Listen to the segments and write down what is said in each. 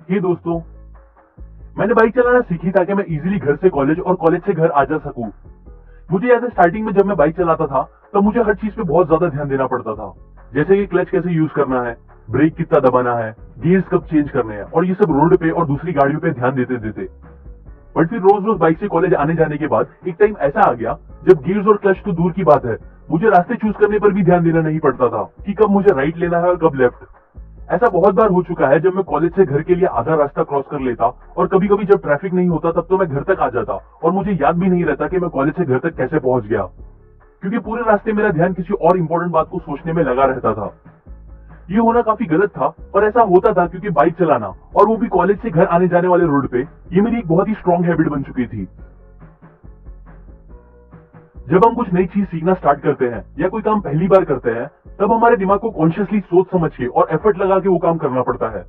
हे दोस्तों, मैंने बाइक चलाना सीखी ताकि मैं इजीली घर से कॉलेज और कॉलेज से घर आ जा सकूं। मुझे याद है स्टार्टिंग में जब मैं बाइक चलाता था तब मुझे हर चीज पे बहुत ज्यादा ध्यान देना पड़ता था, जैसे कि क्लच कैसे यूज करना है, ब्रेक कितना दबाना है, गियर्स कब चेंज करने हैं, और ये सब रोड पे और दूसरी गाड़ियों पे ध्यान देते देते। बट फिर रोज रोज बाइक से कॉलेज आने जाने के बाद एक टाइम ऐसा आ गया जब गियर्स और क्लच तो दूर की बात है, मुझे रास्ते चूज करने पर भी ध्यान देना नहीं पड़ता था कि कब मुझे राइट लेना है और कब लेफ्ट। ऐसा बहुत बार हो चुका है जब मैं कॉलेज से घर के लिए आधा रास्ता क्रॉस कर लेता और कभी कभी जब ट्रैफिक नहीं होता तब तो मैं घर तक आ जाता और मुझे याद भी नहीं रहता कि मैं कॉलेज से घर तक कैसे पहुंच गया, क्योंकि पूरे रास्ते मेरा ध्यान किसी और इंपॉर्टेंट बात को सोचने में लगा रहता था। ये होना काफी गलत था, पर ऐसा होता था क्योंकि बाइक चलाना और वो भी कॉलेज से घर आने जाने वाले रोड पे ये मेरी एक बहुत ही स्ट्रॉन्ग हैबिट बन चुकी थी। जब हम कुछ नई चीज सीखना स्टार्ट करते हैं या कोई काम पहली बार करते हैं तब हमारे दिमाग को कॉन्शियसली सोच समझ के और एफर्ट लगा के वो काम करना पड़ता है,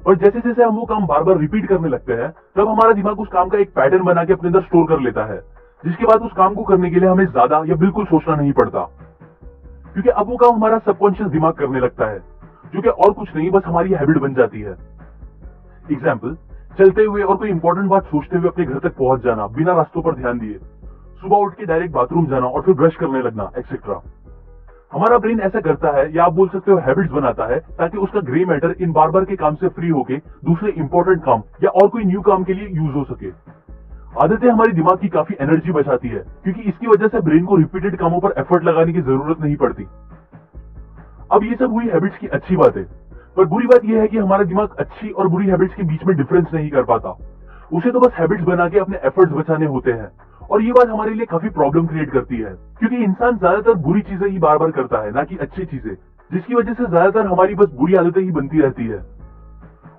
और जैसे जैसे हम वो काम बार बार रिपीट करने लगते हैं तब हमारा दिमाग उस काम का एक पैटर्न बना के अपने अंदर स्टोर कर लेता है, जिसके बाद उस काम को करने के लिए हमें ज्यादा या बिल्कुल सोचना नहीं पड़ता, क्योंकि अब वो काम हमारा सबकॉन्शियस दिमाग करने लगता है, जो कि और कुछ नहीं बस हमारी हैबिट बन जाती है। एग्जाम्पल, चलते हुए और कोई इंपॉर्टेंट बात सोचते हुए अपने घर तक पहुंच जाना बिना रास्तों पर ध्यान दिए, सुबह उठ के डायरेक्ट बाथरूम जाना और फिर ब्रश करने लगना, एक्सेट्रा। हमारा ब्रेन ऐसा करता है या आप बोल सकते हो हैबिट्स बनाता है ताकि उसका ग्रे मैटर इन बार बार के काम से फ्री होके दूसरे इंपॉर्टेंट काम या और कोई न्यू काम के लिए यूज हो सके। आदतें हमारी दिमाग की काफी एनर्जी बचाती है क्योंकि इसकी वजह से ब्रेन को रिपीटेड कामों पर एफर्ट लगाने की जरूरत नहीं पड़ती। अब ये सब हुई हैबिट्स की अच्छी बात है, पर बुरी बात यह है कि हमारा दिमाग अच्छी और बुरी हैबिट्स के बीच में डिफरेंस नहीं कर पाता। उसे तो बस हैबिट्स बना के अपने एफर्ट्स बचाने होते हैं, और ये बात हमारे लिए काफी प्रॉब्लम क्रिएट करती है क्योंकि इंसान ज्यादातर बुरी चीजें ही बार बार करता है, ना कि अच्छी चीजें, जिसकी वजह से ज्यादातर हमारी बस बुरी आदतें ही बनती रहती है।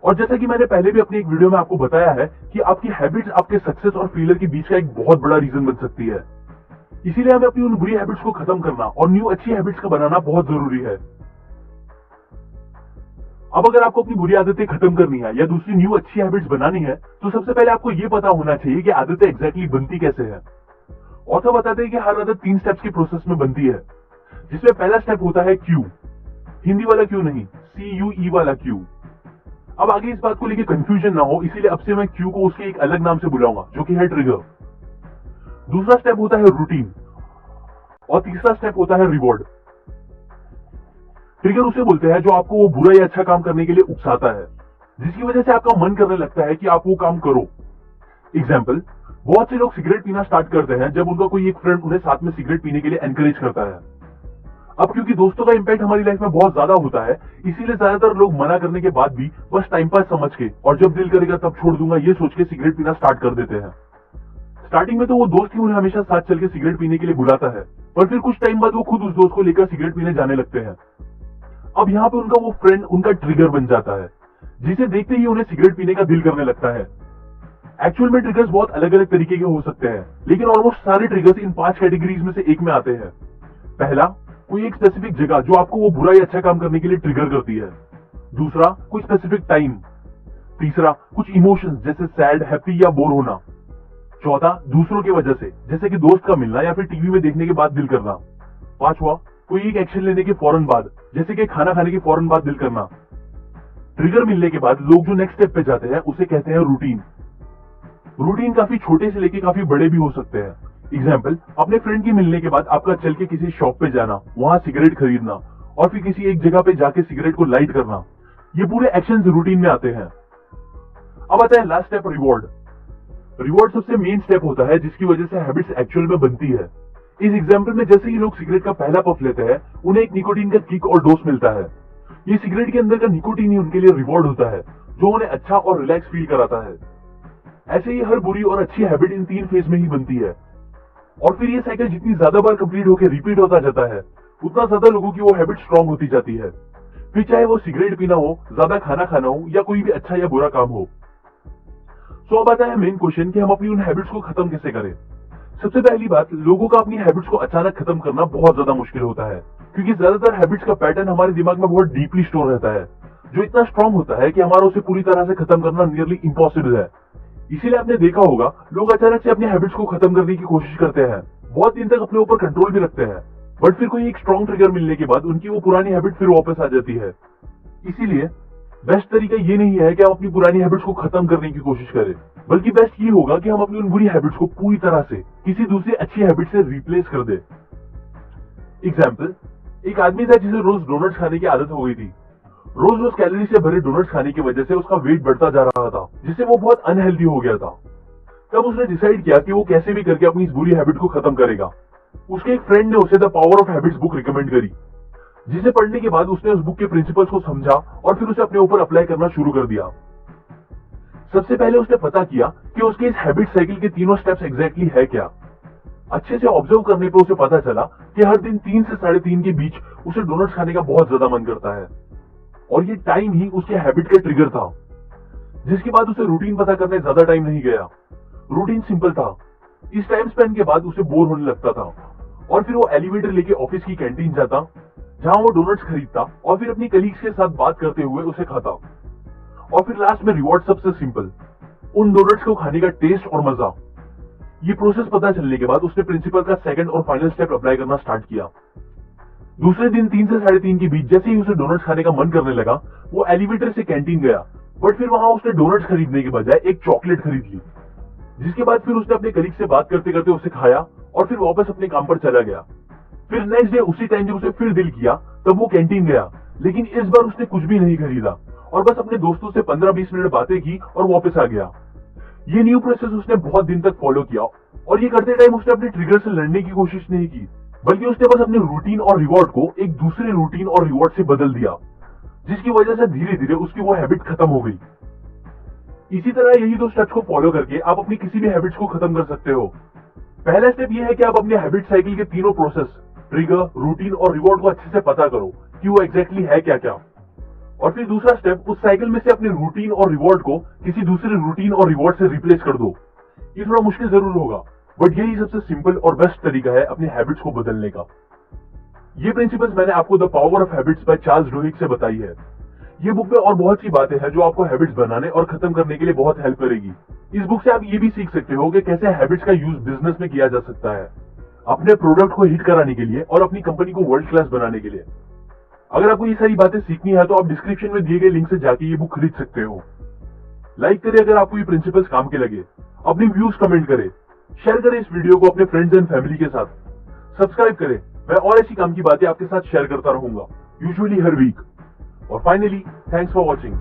और जैसा कि मैंने पहले भी अपनी एक वीडियो में आपको बताया है कि आपकी हैबिट्स आपके सक्सेस और फेलियर के बीच का एक बहुत बड़ा रीजन बन सकती है, इसीलिए हमें अपनी उन बुरी हैबिट्स को खत्म करना और न्यू अच्छी हैबिट्स का बनाना बहुत जरूरी है। अब अगर आपको अपनी बुरी आदतें खत्म करनी है या दूसरी न्यू अच्छी हैबिट्स बनानी है तो सबसे पहले आपको यह पता होना चाहिए कि आदतें एग्जैक्टली बनती कैसे है। ऑथर बताते हैं कि हर आदत 3 स्टेप्स के प्रोसेस में बनती है, जिसमें पहला स्टेप होता है क्यू, हिंदी वाला क्यू नहीं, CUE वाला क्यू। अब आगे इस बात को लेकर कंफ्यूजन ना हो, इसीलिए अब से मैं क्यू को उसके एक अलग नाम से बुलाऊंगा जो कि है ट्रिगर। दूसरा स्टेप होता है रूटीन और तीसरा स्टेप होता है रिवॉर्ड। ट्रिगर उसे बोलते हैं जो आपको वो बुरा या अच्छा काम करने के लिए उकसाता है, जिसकी वजह से आपका मन करने लगता है कि आप वो काम करो। एग्जाम्पल, बहुत से लोग सिगरेट पीना स्टार्ट करते हैं जब उनका कोई एक फ्रेंड उन्हें साथ में सिगरेट पीने के लिए एनकरेज करता है। अब क्योंकि दोस्तों का इंपैक्ट हमारी लाइफ में बहुत ज्यादा होता है, इसीलिए ज्यादातर लोग मना करने के बाद भी बस टाइम पास समझ के और जब दिल करेगा तब छोड़ दूंगा ये सोच के सिगरेट पीना स्टार्ट कर देते हैं। स्टार्टिंग में तो वो दोस्त ही उन्हें हमेशा साथ चल के सिगरेट पीने के लिए बुलाता है, पर फिर कुछ टाइम बाद वो खुद उस दोस्त को लेकर सिगरेट पीने जाने लगते हैं। अब यहाँ पे उनका वो फ्रेंड उनका ट्रिगर बन जाता है, जिसे देखते ही उन्हें सिगरेट पीने का दिल करने लगता है। एक्चुअल में ट्रिगर्स बहुत अलग अलग तरीके के हो सकते हैं, लेकिन ऑलमोस्ट सारे ट्रिगर्स इन 5 कैटेगरीज में से एक में आते हैं। पहला, कोई एक स्पेसिफिक जगह जो आपको वो बुरा या अच्छा काम करने के लिए ट्रिगर करती है। दूसरा, कोई स्पेसिफिक टाइम। तीसरा, कुछ इमोशंस जैसे सैड, हैप्पी या बोर होना। चौथा, दूसरों की वजह से जैसे कि दोस्त का मिलना या फिर टीवी में देखने के बाद दिल करना। पांचवा, कोई एक एक्शन लेने के फौरन बाद जैसे कि खाना खाने के फौरन बाद दिल करना। ट्रिगर मिलने के बाद लोग जो नेक्स्ट स्टेप पे जाते हैं उसे कहते हैं रूटीन। रूटीन काफी छोटे से लेके काफी बड़े भी हो सकते हैं। एग्जाम्पल, अपने फ्रेंड के मिलने के बाद आपका चल के किसी शॉप पे जाना, वहां सिगरेट खरीदना और फिर किसी एक जगह पे जाके सिगरेट को लाइट करना, ये पूरे एक्शन रूटीन में आते हैं। अब आता है लास्ट स्टेप, रिवॉर्ड। रिवॉर्ड सबसे मेन स्टेप होता है जिसकी वजह से हैबिट्स एक्चुअल में बनती है। इस एग्जाम्पल में जैसे ही लोग सिगरेट का पहला पफ लेते हैं उन्हें एक निकोटीन का किक और डोज मिलता है। ये सिगरेट के अंदर का निकोटीन ही उनके लिए रिवॉर्ड होता है जो उन्हें अच्छा और रिलैक्स फील कराता है। ऐसे ही हर बुरी और अच्छी हैबिट इन 3 फेज में ही बनती है, और फिर ये साइकिल जितनी ज्यादा बार कंप्लीट होकर रिपीट होता जाता है उतना ज्यादा लोगों की वो हैबिट स्ट्रांग होती जाती है, फिर चाहे वो सिगरेट पीना हो, ज्यादा खाना खाना हो या कोई भी अच्छा या बुरा काम हो। सो अब आता है मेन क्वेश्चन कि हम अपनी उन हैबिट्स को खत्म कैसे करें। सबसे पहली बात, लोगों का अपनी हैबिट्स को अचानक खत्म करना बहुत ज्यादा मुश्किल होता है, क्योंकि ज्यादातर हैबिट्स का पैटर्न हमारे दिमाग में बहुत डीपली स्टोर रहता है, जो इतना स्ट्रांग होता है कि हमारा उसे पूरी तरह से खत्म करना नियरली इम्पॉसिबल है। इसीलिए आपने देखा होगा लोग अचानक से अपने हैबिट्स को खत्म करने की कोशिश करते हैं, बहुत दिन तक अपने ऊपर कंट्रोल भी रखते हैं, बट फिर कोई एक स्ट्रांग ट्रिगर मिलने के बाद उनकी वो पुरानी हैबिट फिर वापस आ जाती है। इसीलिए बेस्ट तरीका ये नहीं है कि हम अपनी पुरानी हैबिट्स को खत्म करने की कोशिश करें, बल्कि बेस्ट ये होगा कि हम अपनी उन बुरी हैबिट्स को पूरी तरह से किसी दूसरी अच्छी हैबिट से रिप्लेस कर दें। एग्जाम्पल, एक आदमी था जिसे रोज डोनट्स खाने की आदत हो गई थी। रोज रोज कैलोरी से भरे डोनट्स खाने की वजह से उसका वेट बढ़ता जा रहा था, जिससे वो बहुत अनहेल्दी हो गया था। तब उसने डिसाइड किया कि वो कैसे भी करके अपनी इस बुरी हैबिट को खत्म करेगा। उसके एक फ्रेंड ने उसे the power of habits book recommend करी, जिसे पढ़ने के बाद उसने उस बुक के प्रिंसिपल्स को समझा और फिर उसे अपने ऊपर अप्लाई करना शुरू कर दिया। सबसे पहले उसने पता किया कि उसके इस हैबिट साइकिल के तीनों स्टेप्स एग्जैक्टली है क्या। अच्छे से ऑब्जर्व करने पे उसे पता चला कि हर दिन 3 से 3:30 के बीच उसे डोनट्स खाने का बहुत ज्यादा मन करता है, और ये टाइम ही उसके हैबिट का ट्रिगर था। जिसके बाद उसे रूटीन पता करने ज्यादा टाइम नहीं गया। रूटीन सिंपल था। इस टाइम स्पेंड के बाद उसे बोर होने लगता था, और फिर वो एलिवेटर लेके ऑफिस की कैंटीन जाता, जहां वो डोनट्स खरीदता और फिर अपनी कलीग्स के साथ बात करते हुए उसे खाता। और फिर लास्ट में रिवॉर्ड सबसे सिंपल, उन डोनट्स को खाने का टेस्ट और मजा। ये प्रोसेस पता चलने के बाद उसने प्रिंसिपल का सेकंड और फाइनल स्टेप अप्लाई करना स्टार्ट किया। दूसरे दिन 3 से 3:30 के बीच जैसे ही उसे डोनट्स खाने का मन करने लगा, वो एलिवेटर से कैंटीन गया, बट फिर वहां उसने डोनट्स खरीदने के बजाय एक चॉकलेट खरीद ली। जिसके बाद फिर उसने अपने कलीग से बात करते करते उसे खाया और फिर वापस अपने काम पर चला गया। फिर नेक्स्ट डे उसी टाइम जब उसे फिर दिल किया तब वो कैंटीन गया, लेकिन इस बार उसने कुछ भी नहीं खरीदा और बस अपने दोस्तों से 15-20 मिनट बातें की और वापस आ गया। ये न्यू प्रोसेस उसने बहुत दिन तक फॉलो किया, और ये करते टाइम उसने अपने ट्रिगर से लड़ने की कोशिश नहीं की, बल्कि उसने बस अपने रूटीन और रिवॉर्ड को एक दूसरे रूटीन और रिवॉर्ड से बदल दिया, जिसकी वजह से धीरे धीरे उसकी वो हैबिट खत्म हो गई। इसी तरह यही 2 स्टेप्स को फॉलो करके आप अपनी किसी भी हैबिट्स को खत्म कर सकते हो। पहला स्टेप यह है कि आप अपने हैबिट साइकिल के तीनों प्रोसेस, ट्रिगर, रूटीन और रिवॉर्ड को अच्छे से पता करो कि वो एग्जैक्टली है क्या क्या। और फिर दूसरा स्टेप, उस साइकिल में से अपने रूटीन और रिवॉर्ड को किसी दूसरे रूटीन और रिवॉर्ड से रिप्लेस कर दो। ये थोड़ा मुश्किल जरूर होगा, बट यही सबसे सिंपल और बेस्ट तरीका है अपनी हैबिट्स को बदलने का। ये प्रिंसिपल्स मैंने आपको the power of habits by Charles Duhigg से बताई है। ये बुक में और बहुत सी बातें हैं जो आपको हैबिट्स बनाने और खत्म करने के लिए बहुत हेल्प करेगी। इस बुक से आप ये भी सीख सकते हो कि कैसे हैबिट्स का यूज बिजनेस में किया जा सकता है, अपने प्रोडक्ट को हिट कराने के लिए और अपनी कंपनी को वर्ल्ड क्लास बनाने के लिए। अगर आपको ये सारी बातें सीखनी है तो आप डिस्क्रिप्शन में दिए गए लिंक से जाके ये बुक खरीद सकते हो। लाइक करें अगर आपको ये प्रिंसिपल्स काम के लगे, अपनी व्यूज कमेंट करें, शेयर करें इस वीडियो को अपने फ्रेंड्स एंड फैमिली के साथ, सब्सक्राइब करें। मैं और ऐसी काम की बातें आपके साथ शेयर करता रहूंगा, यूजुअली हर वीक। और फाइनली, थैंक्स फॉर वॉचिंग।